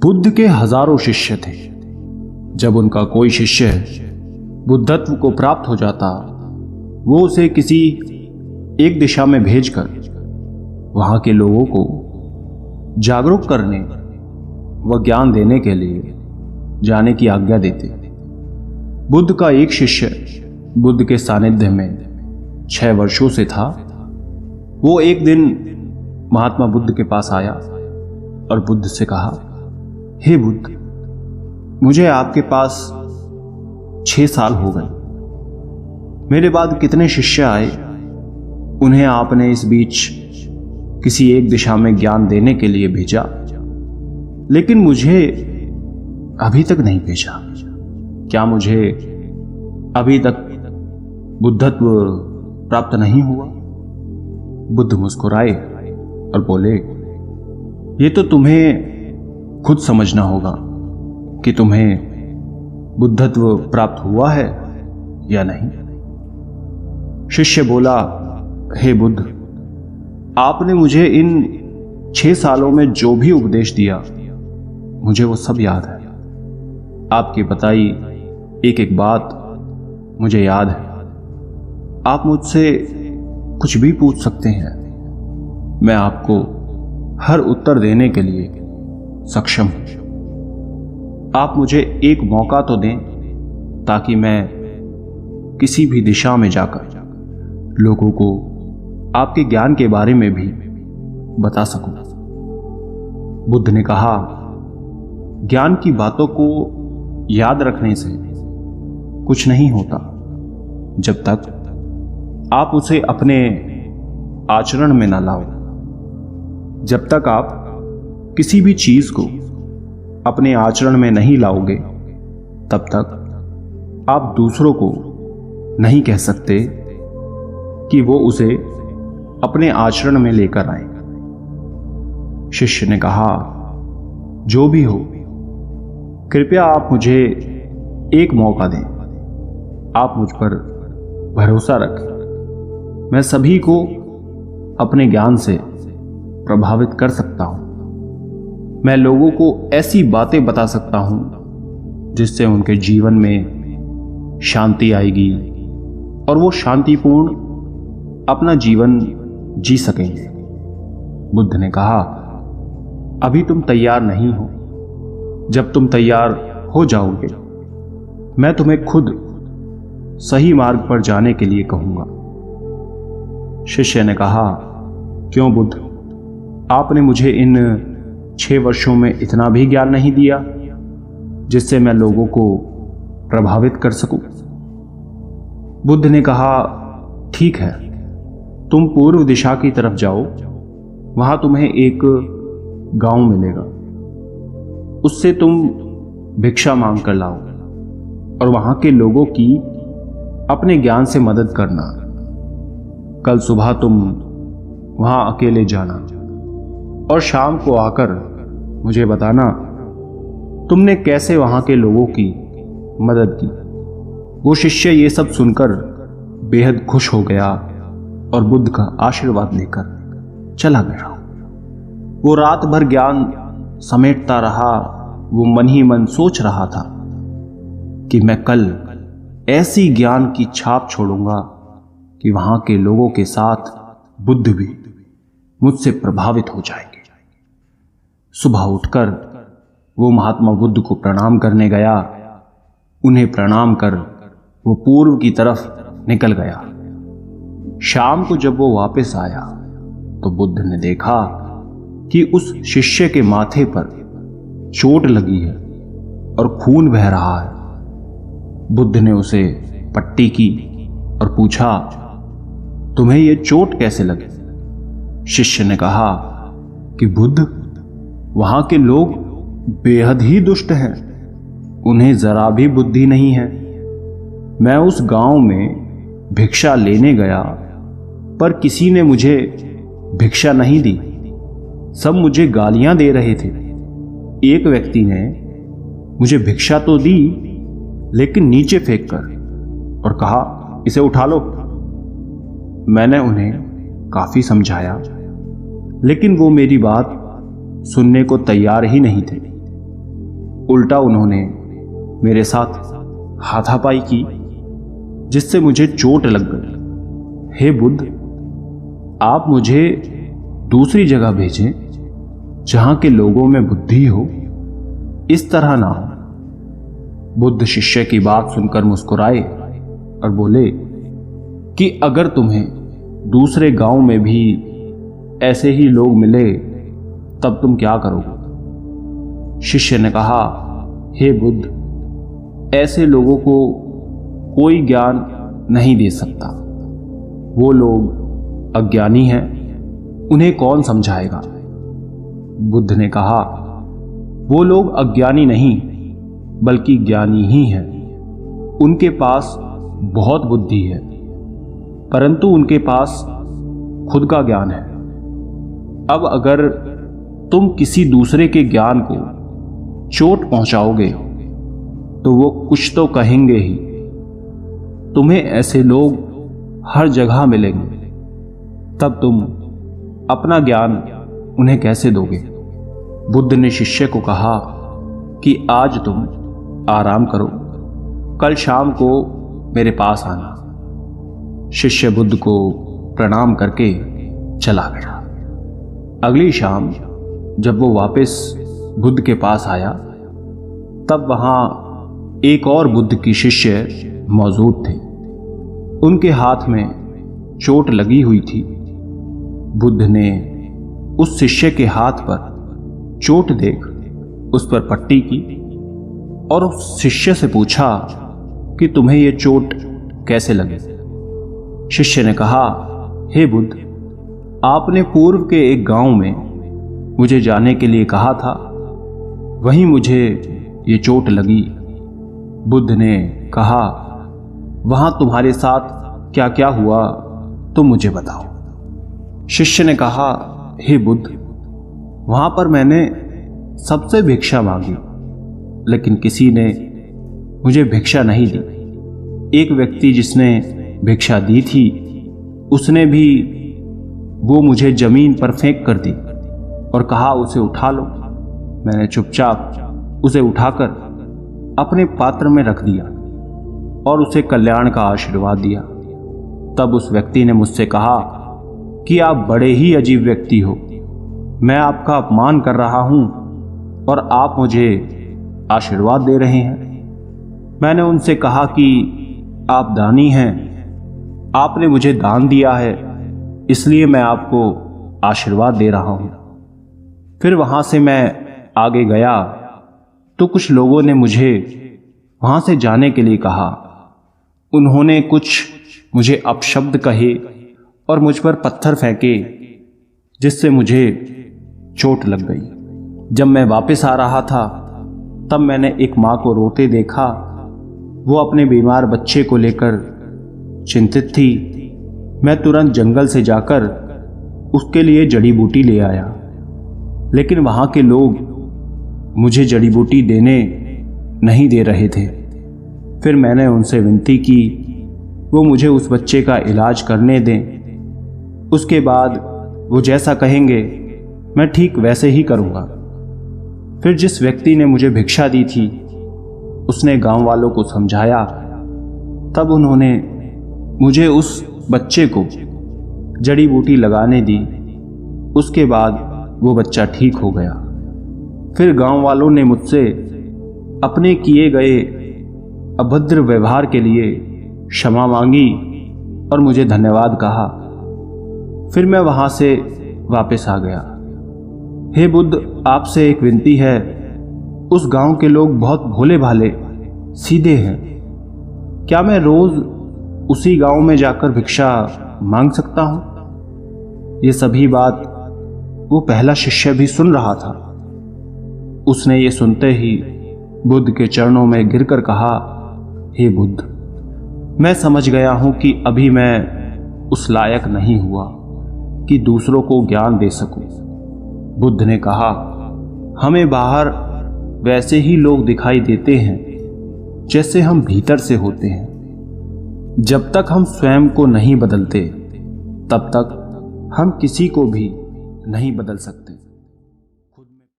बुद्ध के हजारों शिष्य थे। जब उनका कोई शिष्य बुद्धत्व को प्राप्त हो जाता, वो उसे किसी एक दिशा में भेजकर वहां के लोगों को जागरूक करने व ज्ञान देने के लिए जाने की आज्ञा देते। बुद्ध का एक शिष्य बुद्ध के सानिध्य में 6 वर्षों से था। वो एक दिन महात्मा बुद्ध के पास आया और बुद्ध से कहा, हे बुद्ध, मुझे आपके पास 6 साल हो गए। मेरे बाद कितने शिष्य आए, उन्हें आपने इस बीच किसी एक दिशा में ज्ञान देने के लिए भेजा, लेकिन मुझे अभी तक नहीं भेजा। क्या मुझे अभी तक बुद्धत्व प्राप्त नहीं हुआ? बुद्ध मुस्कुराए और बोले, ये तो तुम्हें खुद समझना होगा कि तुम्हें बुद्धत्व प्राप्त हुआ है या नहीं। शिष्य बोला, हे बुद्ध, आपने मुझे इन 6 सालों में जो भी उपदेश दिया, मुझे वो सब याद है। आपकी बताई एक एक बात मुझे याद है। आप मुझसे कुछ भी पूछ सकते हैं, मैं आपको हर उत्तर देने के लिए सक्षम हूं। आप मुझे एक मौका तो दें ताकि मैं किसी भी दिशा में जाकर लोगों को आपके ज्ञान के बारे में भी बता सकूं। बुद्ध ने कहा, ज्ञान की बातों को याद रखने से कुछ नहीं होता जब तक आप उसे अपने आचरण में ना लाओ। जब तक आप किसी भी चीज को अपने आचरण में नहीं लाओगे, तब तक आप दूसरों को नहीं कह सकते कि वो उसे अपने आचरण में लेकर आए। शिष्य ने कहा, जो भी हो, कृपया आप मुझे एक मौका दें। आप मुझ पर भरोसा रखें। मैं सभी को अपने ज्ञान से प्रभावित कर सकता हूं। मैं लोगों को ऐसी बातें बता सकता हूं जिससे उनके जीवन में शांति आएगी और वो शांतिपूर्ण अपना जीवन जी सकेंगे। बुद्ध ने कहा, अभी तुम तैयार नहीं हो। जब तुम तैयार हो जाओगे, मैं तुम्हें खुद सही मार्ग पर जाने के लिए कहूंगा। शिष्य ने कहा, क्यों बुद्ध, आपने मुझे इन 6 वर्षों में इतना भी ज्ञान नहीं दिया जिससे मैं लोगों को प्रभावित कर सकूं? बुद्ध ने कहा, ठीक है, तुम पूर्व दिशा की तरफ जाओ। वहां तुम्हें एक गांव मिलेगा। उससे तुम भिक्षा मांग कर लाओ और वहां के लोगों की अपने ज्ञान से मदद करना। कल सुबह तुम वहां अकेले जाना और शाम को आकर मुझे बताना तुमने कैसे वहां के लोगों की मदद की। वो शिष्य ये सब सुनकर बेहद खुश हो गया और बुद्ध का आशीर्वाद लेकर चला गया। वो रात भर ज्ञान समेटता रहा। वो मन ही मन सोच रहा था कि मैं कल ऐसी ज्ञान की छाप छोड़ूंगा कि वहां के लोगों के साथ बुद्ध भी मुझसे प्रभावित हो जाएंगे। सुबह उठकर वो महात्मा बुद्ध को प्रणाम करने गया। उन्हें प्रणाम कर वो पूर्व की तरफ निकल गया। शाम को जब वो वापस आया तो बुद्ध ने देखा कि उस शिष्य के माथे पर चोट लगी है और खून बह रहा है। बुद्ध ने उसे पट्टी की और पूछा, तुम्हें यह चोट कैसे लगी? शिष्य ने कहा कि बुद्ध, वहां के लोग बेहद ही दुष्ट हैं। उन्हें जरा भी बुद्धि नहीं है। मैं उस गांव में भिक्षा लेने गया, पर किसी ने मुझे भिक्षा नहीं दी। सब मुझे गालियां दे रहे थे। एक व्यक्ति ने मुझे भिक्षा तो दी, लेकिन नीचे फेंक कर और कहा, इसे उठा लो। मैंने उन्हें काफी समझाया, लेकिन वो मेरी बात सुनने को तैयार ही नहीं थे। उल्टा उन्होंने मेरे साथ हाथापाई की, जिससे मुझे चोट लग गई। हे बुद्ध, आप मुझे दूसरी जगह भेजें जहां के लोगों में बुद्धि हो, इस तरह ना हो। बुद्ध शिष्य की बात सुनकर मुस्कुराए और बोले कि अगर तुम्हें दूसरे गांव में भी ऐसे ही लोग मिले तब तुम क्या करोगे? शिष्य ने कहा, हे बुद्ध, ऐसे लोगों को कोई ज्ञान नहीं दे सकता। वो लोग अज्ञानी हैं, उन्हें कौन समझाएगा? बुद्ध ने कहा, वो लोग अज्ञानी नहीं बल्कि ज्ञानी ही हैं। उनके पास बहुत बुद्धि है, परंतु उनके पास खुद का ज्ञान है। अब अगर तुम किसी दूसरे के ज्ञान को चोट पहुंचाओगे तो वो कुछ तो कहेंगे ही। तुम्हें ऐसे लोग हर जगह मिलेंगे, तब तुम अपना ज्ञान उन्हें कैसे दोगे? बुद्ध ने शिष्य को कहा कि आज तुम आराम करो, कल शाम को मेरे पास आना। शिष्य बुद्ध को प्रणाम करके चला गया। अगली शाम जब वो वापस बुद्ध के पास आया, तब वहां एक और बुद्ध की शिष्य मौजूद थे। उनके हाथ में चोट लगी हुई थी। बुद्ध ने उस शिष्य के हाथ पर चोट देख उस पर पट्टी की और उस शिष्य से पूछा कि तुम्हें यह चोट कैसे लगी? शिष्य ने कहा, हे बुद्ध, आपने पूर्व के एक गांव में मुझे जाने के लिए कहा था, वहीं मुझे ये चोट लगी। बुद्ध ने कहा, वहां तुम्हारे साथ क्या क्या हुआ तुम मुझे बताओ। शिष्य ने कहा, हे बुद्ध, वहां पर मैंने सबसे भिक्षा मांगी, लेकिन किसी ने मुझे भिक्षा नहीं दी। एक व्यक्ति जिसने भिक्षा दी थी, उसने भी वो मुझे जमीन पर फेंक कर दी और कहा उसे उठा लो। मैंने चुपचाप उसे उठाकर अपने पात्र में रख दिया और उसे कल्याण का आशीर्वाद दिया। तब उस व्यक्ति ने मुझसे कहा कि आप बड़े ही अजीब व्यक्ति हो, मैं आपका अपमान कर रहा हूं और आप मुझे आशीर्वाद दे रहे हैं। मैंने उनसे कहा कि आप दानी हैं, आपने मुझे दान दिया है, इसलिए मैं आपको आशीर्वाद दे रहा हूं। फिर वहां से मैं आगे गया तो कुछ लोगों ने मुझे वहां से जाने के लिए कहा। उन्होंने कुछ मुझे अपशब्द कहे और मुझ पर पत्थर फेंके, जिससे मुझे चोट लग गई। जब मैं वापस आ रहा था तब मैंने एक माँ को रोते देखा। वो अपने बीमार बच्चे को लेकर चिंतित थी। मैं तुरंत जंगल से जाकर उसके लिए जड़ी बूटी ले आया, लेकिन वहाँ के लोग मुझे जड़ी बूटी देने नहीं दे रहे थे। फिर मैंने उनसे विनती की वो मुझे उस बच्चे का इलाज करने दें। उसके बाद वो जैसा कहेंगे मैं ठीक वैसे ही करूँगा। फिर जिस व्यक्ति ने मुझे भिक्षा दी थी उसने गांव वालों को समझाया। तब उन्होंने मुझे उस बच्चे को जड़ी बूटी लगाने दी। उसके बाद वो बच्चा ठीक हो गया। फिर गांव वालों ने मुझसे अपने किए गए अभद्र व्यवहार के लिए क्षमा मांगी और मुझे धन्यवाद कहा। फिर मैं वहां से वापस आ गया। हे बुद्ध, आपसे एक विनती है। उस गांव के लोग बहुत भोले भाले सीधे हैं। क्या मैं रोज उसी गांव में जाकर भिक्षा मांग सकता हूं? ये सभी बात वो पहला शिष्य भी सुन रहा था। उसने ये सुनते ही बुद्ध के चरणों में गिरकर कहा, हे बुद्ध, मैं समझ गया हूं कि अभी मैं उस लायक नहीं हुआ कि दूसरों को ज्ञान दे सकूं। बुद्ध ने कहा, हमें बाहर वैसे ही लोग दिखाई देते हैं जैसे हम भीतर से होते हैं। जब तक हम स्वयं को नहीं बदलते तब तक हम किसी को भी नहीं बदल सकते।